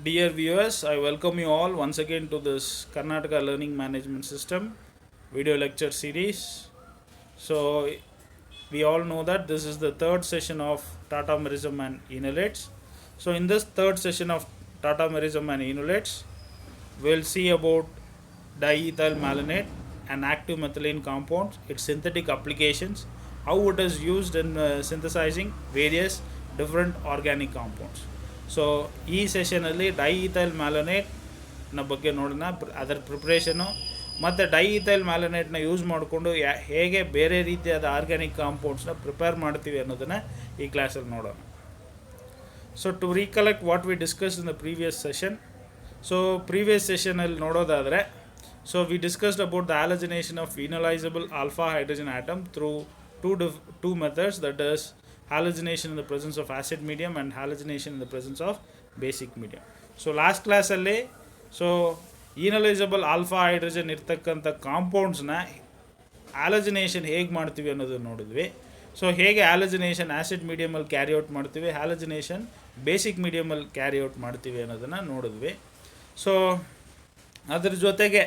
Dear viewers, I welcome you all once again to this Karnataka Learning Management System video lecture series. So, we all know that this is the third session of tautomerism and enolates. So, in this third session of tautomerism and enolates, we'll see about diethyl malonate, an active methylene compound, its synthetic applications, how it is used in synthesizing various different organic compounds. So ಈ ಸೆಷನಲ್ಲಿ ಡೈಇಥೈಲ್ ಮ್ಯಾಲೋನೇಟ್ನ ಬಗ್ಗೆ ನೋಡೋಣ, ಅದರ preparation ಮತ್ತು ಡೈಇಥೈಲ್ ಮ್ಯಾಲೋನೇಟ್ನ use ಮಾಡಿಕೊಂಡು ಹೇಗೆ ಬೇರೆ ರೀತಿಯಾದ organic ಕಾಂಪೌಂಡ್ಸ್ನ prepare ಮಾಡ್ತೀವಿ ಅನ್ನೋದನ್ನು ಈ ಕ್ಲಾಸಲ್ಲಿ ನೋಡೋಣ. So to recollect what we discuss in the previous session. So previous ಸೆಷನಲ್ಲಿ ನೋಡೋದಾದರೆ, so we discussed about the halogenation of enolisable alpha hydrogen atom through two methods, that is halogenation in the presence of acid medium and halogenation in the presence of basic medium. So last class ಅಲ್ಲಿ so enolisable alpha hydrogen ಇರ್ತಕ್ಕಂಥ ಕಾಂಪೌಂಡ್ಸ್ನ halogenation ಹೇಗೆ ಮಾಡ್ತೀವಿ ಅನ್ನೋದನ್ನು ನೋಡಿದ್ವಿ. So ಹೇಗೆ halogenation acid ಮೀಡಿಯಮಲ್ಲಿ carry out ಮಾಡ್ತೀವಿ, ಹ್ಯಾಲಜನೇಷನ್ ಬೇಸಿಕ್ ಮೀಡಿಯಮಲ್ಲಿ ಕ್ಯಾರಿ ಔಟ್ ಮಾಡ್ತೀವಿ ಅನ್ನೋದನ್ನು ನೋಡಿದ್ವಿ. ಸೊ ಅದ್ರ ಜೊತೆಗೆ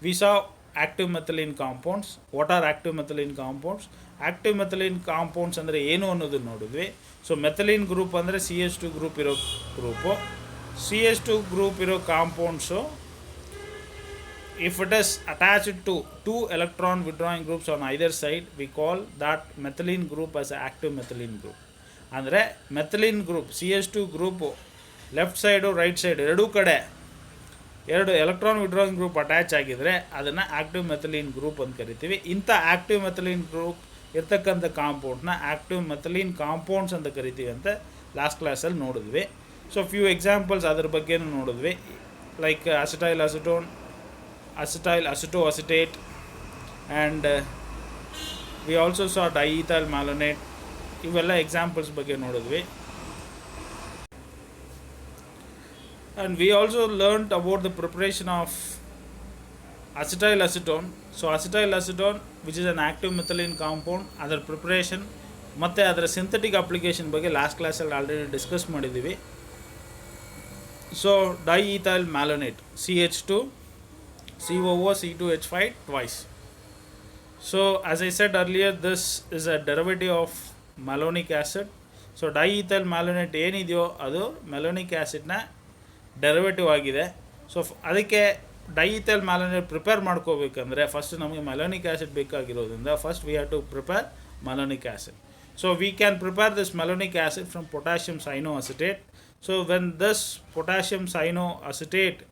we saw active methylene compounds. What are active methylene compounds? Active methylene compounds ಅಂದರೆ ಏನು ಅನ್ನೋದನ್ನು ನೋಡಿದ್ವಿ. ಸೊ ಮೆಥಲಿನ್ ಗ್ರೂಪ್ ಅಂದರೆ CH2 ಗ್ರೂಪ್ ಇರೋ ಗ್ರೂಪು. CH2 ಗ್ರೂಪ್ ಇರೋ compounds if it is attached to 2 electron withdrawing groups on either side, we call that methylene group as an active methylene group. ಅಂದರೆ methylene group CH2 group left side right side ಎರಡೂ ಕಡೆ 2 electron withdrawing group attach ಆಗಿದರೆ ಅದನ್ನು active ಮೆಥಲಿನ್ group ಅಂತ ಕರಿತೀವಿ. ಇಂಥ active ಮೆಥಲಿನ್ group ಇರ್ತಕ್ಕಂಥ ಕಾಂಪೌಂಡ್ನ active methylene compounds ಅಂತ ಕರಿತೀವಿ ಅಂತ ಲಾಸ್ಟ್ ಕ್ಲಾಸಲ್ಲಿ ನೋಡಿದ್ವಿ. ಸೊ ಫ್ಯೂ ಎಕ್ಸಾಂಪಲ್ಸ್ ಅದ್ರ ಬಗ್ಗೆನೂ ನೋಡಿದ್ವಿ, like acetyl acetone, acetyl aceto acetate, and we also saw diethyl malonate. ಇವೆಲ್ಲ ಎಕ್ಸಾಂಪಲ್ಸ್ ಬಗ್ಗೆ ನೋಡಿದ್ವಿ. And we also learnt about the preparation of acetyl acetone. So acetyl acetone, which is an active methylene compound, ಅದರ preparation ಮತ್ತು ಅದರ synthetic application ಬಗ್ಗೆ last ಕ್ಲಾಸಲ್ಲಿ already discuss ಮಾಡಿದ್ದೀವಿ. So diethyl malonate CH2 COO C2H5 twice. So as I said earlier, this is a derivative of malonic acid. So diethyl malonate ಏನಿದೆಯೋ ಅದು ಮೆಲೋನಿಕ್ ಆ್ಯಸಿಡ್ನ derivative ಆಗಿದೆ. So ಅದಕ್ಕೆ ಡೈಇಥೈಲ್ ಮ್ಯಾಲೋನೇಟ್ ಪ್ರಿಪೇರ್ ಮಾಡ್ಕೋಬೇಕಂದ್ರೆ ಫಸ್ಟ್ ನಮಗೆ malonic acid ಬೇಕಾಗಿರೋದ್ರಿಂದ first we have to prepare malonic acid. So we can prepare this malonic acid from potassium cyanoacetate. So when this potassium cyanoacetate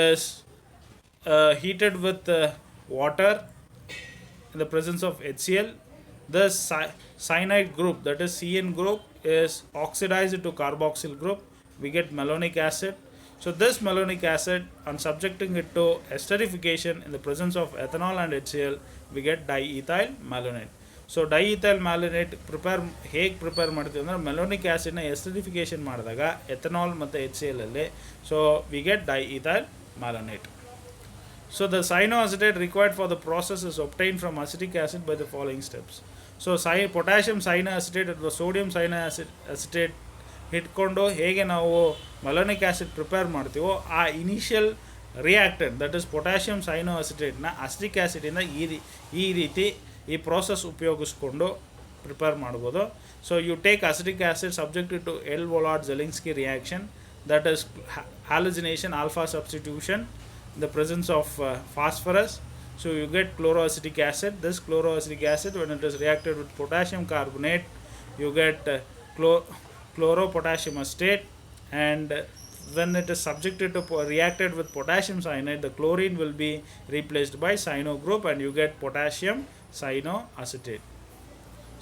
is heated with water in the presence of HCl, the cyanide group, that is CN group, is oxidized to carboxyl group. We get malonic acid. So this malonic acid, on subjecting it to esterification in the presence of ethanol and HCl, we get diethyl malonate. So diethyl malonate ಹೇಗೆ prepare ಮಾಡ್ತೀವಿ ಅಂದರೆ ಮೆಲೋನಿಕ್ ಆ್ಯಸಿಡ್ನ ಎಸ್ಟರಿಫಿಕೇಷನ್ ಮಾಡಿದಾಗ ethanol ಮತ್ತು HCl ಅಲ್ಲಿ, so we get diethyl malonate. So the cyanoacetate required for the process is obtain from acetic acid by the following steps. So potassium cyanoacetate ಅಥವಾ sodium ಸೈನೋಅಸಿಟೇಟ್ ಇಟ್ಕೊಂಡು ಹೇಗೆ ನಾವು ಮೆಲೋನಿಕ್ ಆ್ಯಸಿಡ್ ಪ್ರಿಪೇರ್ ಮಾಡ್ತೀವೋ ಆ initial reactant, that is potassium ಸೈನೋಅಸಿಟೇಟ್ನ acetic ಆ್ಯಸಿಡಿಂದ ಈ ರೀತಿ ಈ ಪ್ರೋಸೆಸ್ ಉಪಯೋಗಿಸ್ಕೊಂಡು ಪ್ರಿಪೇರ್ ಮಾಡ್ಬೋದು. So you take acetic acid subjected to Ehl-Vollard-Zelinsky reaction, ದಟ್ ಇಸ್ halogenation alpha substitution in the presence of phosphorus. So you get chloroacetic acid. This chloroacetic acid, when it is reacted with potassium carbonate, you get chloropotassium acetate, and when it is subjected to reacted with potassium cyanide, the chlorine will be replaced by cyano group and you get potassium cyanoacetate.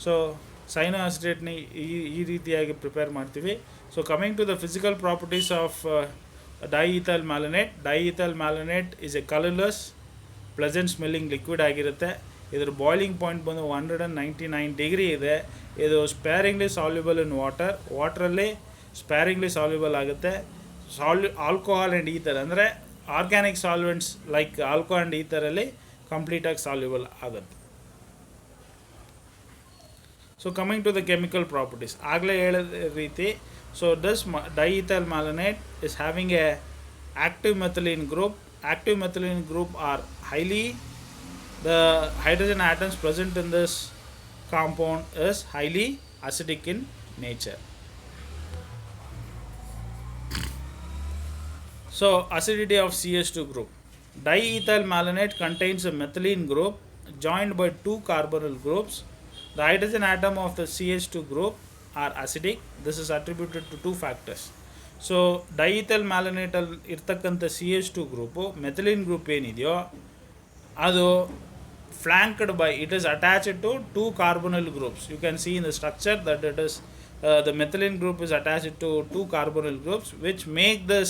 So cyanoacetate ಈ ರೀತಿಯಾಗಿ prepare ಮಾಡ್ತೀವಿ. So coming to the physical properties of diethyl malonate. Diethyl malonate is a colourless pleasant smelling liquid ಆಗಿರುತ್ತೆ. ಇದರ boiling point ಬಂದು 199 degree ಇದೆ. ಇದು sparingly soluble in ವಾಟ್ರಲ್ಲಿ sparingly soluble ಆಗುತ್ತೆ. ಆಲ್ಕೋಹಾಲ್ ಆ್ಯಂಡ್ ಈಥರ್ ಅಂದರೆ organic solvents like alco and ಈಥರಲ್ಲಿ ಕಂಪ್ಲೀಟಾಗಿ ಸಾಲ್ಯುಬಲ್ ಆಗುತ್ತೆ. So coming to the chemical properties, ಆಗಲೇ ಹೇಳಿದ ರೀತಿ So this diethyl malonate is having a active methylene group. Active methylene group are the hydrogen atoms present in this compound is highly acidic in nature. So acidity of CH2 group. Diethyl malonate contains a methylene group joined by two carbonyl groups. The hydrogen atom of the CH2 group are acidic. This is attributed to two factors. So diethyl malonate ಇರ್ತಕ್ಕಂಥ CH2 group methylene group ಏನಿದೆಯೋ ಅದು flanked by, it is attached to two carbonyl groups. You can see in the structure that it is the methylene group is attached to two carbonyl groups which make this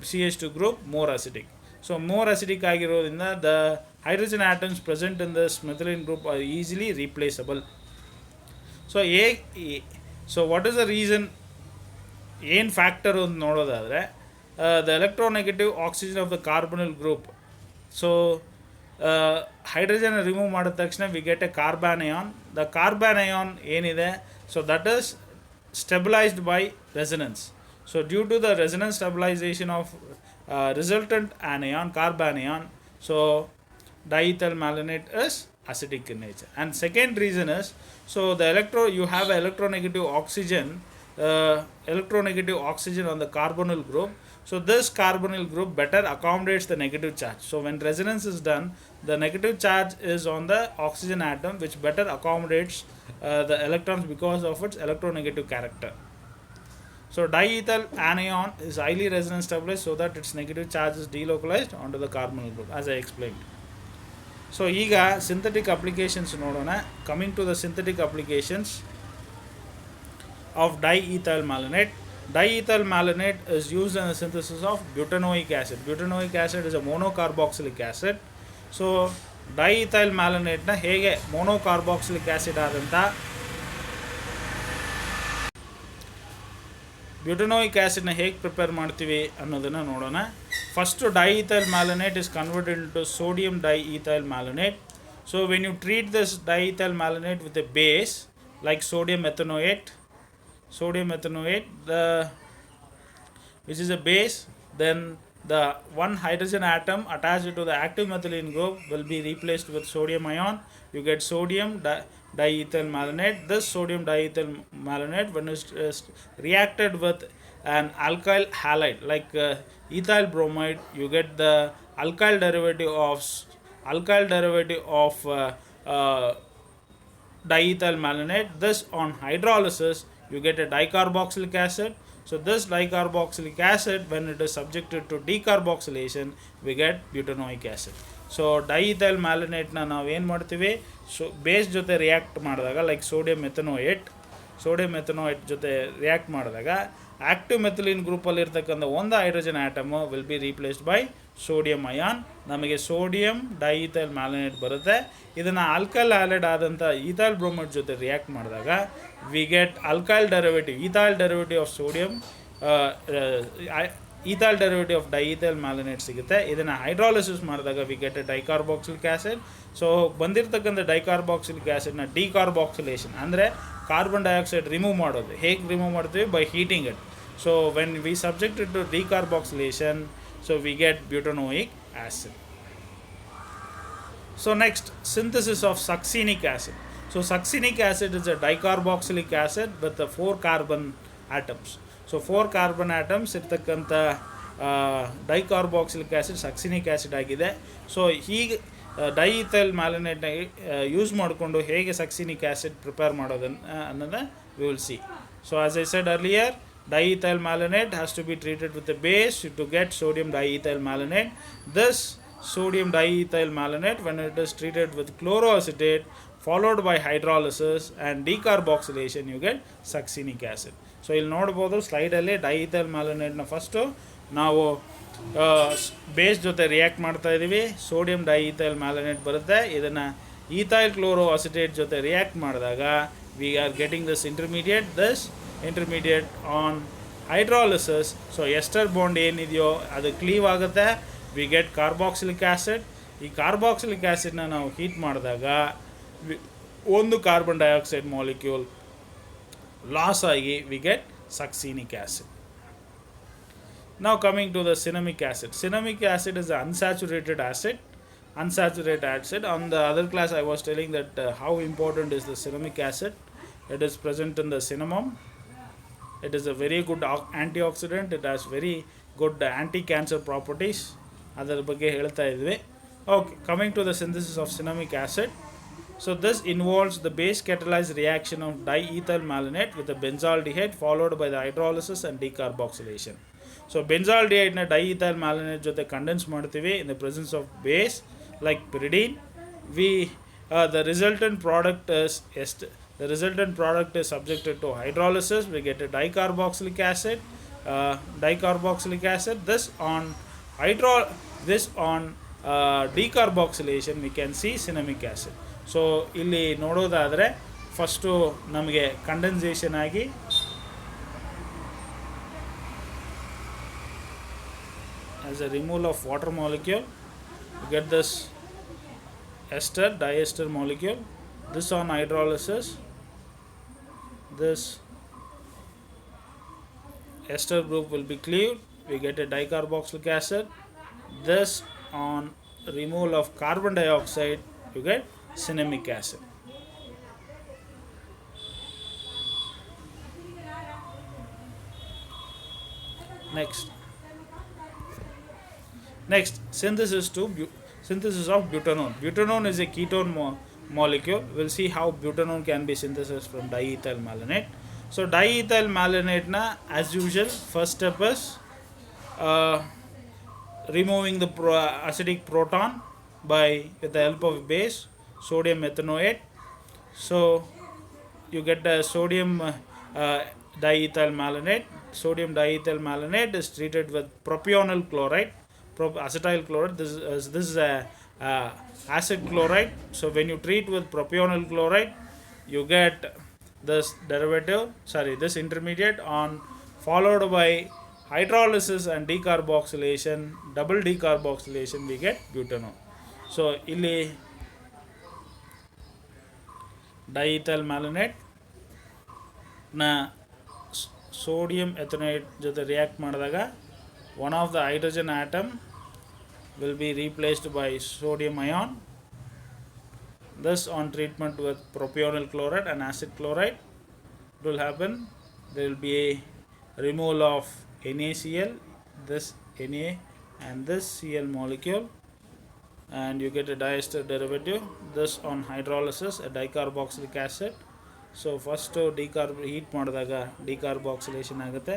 CH2 group more acidic. So more acidic ಆಗಿರೋದ್ರಿಂದ the hydrogen atoms present in this methylene group are easily replaceable. So what is the reason? ಏನು factor ಅಂತ ನೋಡೋದಾದರೆ the electronegative oxygen of the carbonyl group. So hydrogen remove ಮಾಡಿದ ತಕ್ಷಣ we get a carbanion. The carbanion ಏನಿದೆ, so that is stabilized by resonance. So due to the resonance stabilization of resultant anion, carbanion, so diethyl malonate is acidic in nature. And second reason is, so you have electronegative oxygen on the carbonyl group. So this carbonyl group better accommodates the negative charge. So when resonance is done, the negative charge is on the oxygen atom, which better accommodates the electrons because of its electronegative character. So diethyl anion is highly resonance stabilized so that its negative charge is delocalized onto the carbonyl group, as I explained. So ಈಗ synthetic applications ನೋಡೋಣ. Coming to the synthetic applications of diethyl malonate. Diethyl malonate is used in the synthesis of butanoic acid. Butanoic acid is a monocarboxylic acid. So diethyl malonate na ಹೇಗೆ monocarboxylic acid ಆದಂತ ಬ್ಯೂಟನೋಯಿಕ್ ಆ್ಯಸಿಡ್ನ ಹೇಗೆ prepare ಮಾಡ್ತೀವಿ ಅನ್ನೋದನ್ನು ನೋಡೋಣ. First diethyl malonate is converted into sodium diethyl malonate. So when you treat this diethyl malonate with a base like sodium ethanoate, which is a base, then the one hydrogen atom attached to the active methylene group will be replaced with sodium ion. You get sodium diethyl malonate. This sodium diethyl malonate, when it is reacted with an alkyl halide like ethyl bromide, you get the alkyl derivative of diethyl malonate. This on hydrolysis you get a dicarboxylic acid. So this dicarboxylic acid, when it is subjected to decarboxylation, we get butanoic acid. So diethyl malonate na ನಾವು ಏನು ಮಾಡ್ತೀವಿ, so base ಜೊತೆ react ಮಾಡಿದಾಗ like sodium methanoate ಜೊತೆ react ಮಾಡಿದಾಗ active methylene ಗ್ರೂಪಲ್ಲಿ ಇರ್ತಕ್ಕಂಥ ಒಂದು hydrogen atom will be replaced by sodium ion. ನಮಗೆ ಸೋಡಿಯಂ ಡೈಇಥೈಲ್ ಮ್ಯಾಲನೇಟ್ ಬರುತ್ತೆ. ಇದನ್ನು ಆಲ್ಕೈಲ್ ಹ್ಯಾಲೈಡ್ ಆದಂಥ ಈಥೈಲ್ ಬ್ರೋಮೈಡ್ ಜೊತೆ ರಿಯಾಕ್ಟ್ ಮಾಡಿದಾಗ we get alkyl derivative, ethyl derivative of sodium, ethyl derivative of diethyl malonate ಸಿಗುತ್ತೆ. ಇದನ್ನು ಹೈಡ್ರಾಲಿಸಿಸ್ ಮಾಡಿದಾಗ we get a dicarboxylic acid. So ಬಂದಿರತಕ್ಕಂಥ ಡೈಕಾರ್ಬಾಕ್ಸಿಲಿಕ್ ಆ್ಯಸಿಡ್ನ ಡಿಕಾರ್ಬಾಕ್ಸಿಲೇಷನ್ ಅಂದರೆ ಕಾರ್ಬನ್ ಡೈಆಕ್ಸೈಡ್ ರಿಮೂವ್ ಮಾಡೋದು. ಹೇಗೆ ರಿಮೂವ್ ಮಾಡ್ತೀವಿ? By heating it. So when we subject it to decarboxylation, so we get butanoic acid. So next, synthesis of succinic acid. So succinic acid is a dicarboxylic acid with the 4 carbon atoms. So 4 carbon atoms ಇರ್ತಕ್ಕಂಥ ಡೈಕಾರ್ಬಾಕ್ಸಿಲಿಕ್ acid ಸಕ್ಸಿನಿಕ್ acid ಆಗಿದೆ. So ಹೀಗೆ ಡೈಇಥೈಲ್ ಮ್ಯಾಲನೇಟ್ನ use ಮಾಡಿಕೊಂಡು ಹೇಗೆ ಸಕ್ಸಿನಿಕ್ acid prepare ಮಾಡೋದನ್ನು ಅನ್ನೋದು we will see. So as I said earlier, diethyl malonate has to be treated with a base to get sodium diethyl malonate. This sodium diethyl malonate, when it is treated with chloroacetate followed by hydrolysis and decarboxylation, you get succinic acid. So ಇಲ್ಲಿ ನೋಡ್ಬೋದು ಸ್ಲೈಡಲ್ಲಿ ಡೈಇಥೈಲ್ ಮ್ಯಾಲನೇಟ್ನ first ನಾವು base ಜೊತೆ react ಮಾಡ್ತಾ ಇದ್ದೀವಿ, sodium diethyl malonate ಬರುತ್ತೆ. ಇದನ್ನು ethyl ಕ್ಲೋರೋಅಸಿಟೇಟ್ ಜೊತೆ react ಮಾಡಿದಾಗ we are getting this intermediate. Intermediate on hydrolysis, so ester bond ಏನಿದೆಯೋ ಅದು ಕ್ಲೀವ್ ಆಗುತ್ತೆ. We get carboxylic acid. ಈ ಕಾರ್ಬಾಕ್ಸಿಲಿಕ್ ಆ್ಯಸಿಡ್ನ ನಾವು ಹೀಟ್ ಮಾಡಿದಾಗ ಒಂದು ಕಾರ್ಬನ್ ಡೈಆಕ್ಸೈಡ್ ಮಾಲಿಕ್ಯೂಲ್ ಲಾಸ್ ಆಗಿ we get succinic acid. Now coming to the cinnamic acid. Cinnamic acid is an unsaturated acid. Unsaturated acid. On the other class, I was telling that how important is the cinnamic acid. It is present in the cinnamon. It is a very good antioxidant. It has very good anti-cancer properties. ಅದರ ಬಗ್ಗೆ ಹೇಳ್ತಾ ಇದ್ವಿ. Okay, coming to the synthesis of cinnamic acid. So this involves the base catalyzed reaction of diethyl malonate with the benzaldehyde followed by the hydrolysis and decarboxylation. So benzaldehyde na diethyl malonate ಜೊತೆ condense ಮಾಡ್ತೀವಿ in the presence of base like pyridine. The resultant product is subjected to hydrolysis. We get a dicarboxylic acid. This on decarboxylation we can see cinnamic acid. So ಇಲ್ಲಿ ನೋಡೋದಾದರೆ first ನಮಗೆ condensation ಆಗಿ as a removal of water molecule you get this diester molecule. This on hydrolysis, this ester group will be cleaved, we get a dicarboxylic acid. This on removal of carbon dioxide you get cinnamic acid. Next, synthesis of butanone. Butanone is a ketone molecule. We'll see how butanone can be synthesized from diethyl malonate. So diethyl malonate na, as usual, first step is removing the acidic proton with the help of base, sodium ethanoate. So you get the sodium diethyl malonate. Sodium diethyl malonate is treated with propionyl chloride, acetyl chloride. This is a acid chloride. So when you treat with propionyl chloride, you get this this intermediate followed by hydrolysis and decarboxylation, double decarboxylation, we get butanone. So ಇಲ್ಲಿ diethyl malonate na sodium ethanoate ಜೊತೆ react ಮಾಡಿದಾಗ one of the hydrogen atom will be replaced by sodium ion. This on treatment with propionyl chloride and acid chloride, it will happen. There will be a removal of NaCl, this Na and this Cl molecule, and you get a diester derivative. This on hydrolysis, a dicarboxylic acid. So first heat ಮಾಡಿದಾಗ decarboxylation ಆಗುತ್ತೆ,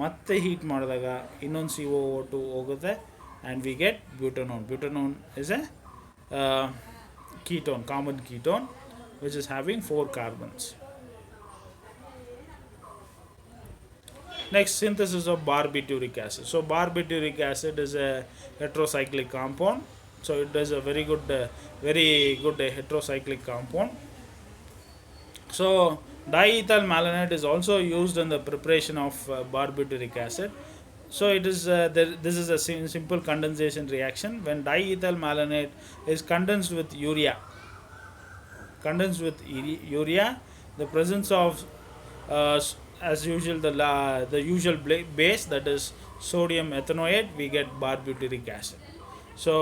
ಮತ್ತೆ heat ಮಾಡಿದಾಗ ಇನ್ನೊಂದು CO2 ಹೋಗುತ್ತೆ, and we get butanone. Butanone is a ketone, common ketone, which is having 4 carbons. Next, synthesis of barbituric acid. So barbituric acid is a heterocyclic compound. So it is a very good heterocyclic compound. So diethyl malonate is also used in the preparation of barbituric acid. So it is this is a simple condensation reaction. When diethyl malonate is condensed with urea, the presence of as usual the usual base, that is sodium ethanoate, we get barbituric acid. So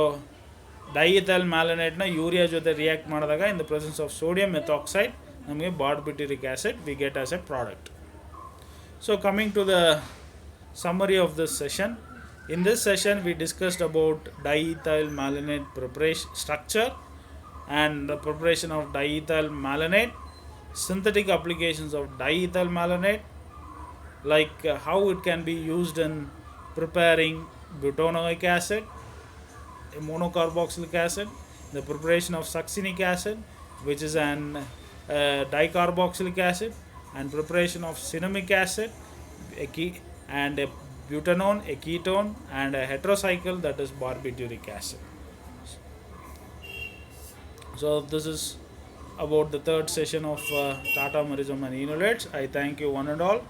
diethyl malonate na urea jothe react ಮಾಡಿದಾಗ in the presence of sodium methoxide ನಮಗೆ barbituric acid we get as a product. So coming to the summary of this session. In this session we discussed about diethyl malonate preparation structure and the preparation of diethyl malonate, synthetic applications of diethyl malonate, like how it can be used in preparing butanoic acid, a monocarboxylic acid, the preparation of succinic acid, which is an dicarboxylic acid, and preparation of cinnamic acid, and a butanone, a ketone, and a heterocycle, that is barbituric acid. So this is about the third session of Tata Marism and Enolates. I thank you one and all.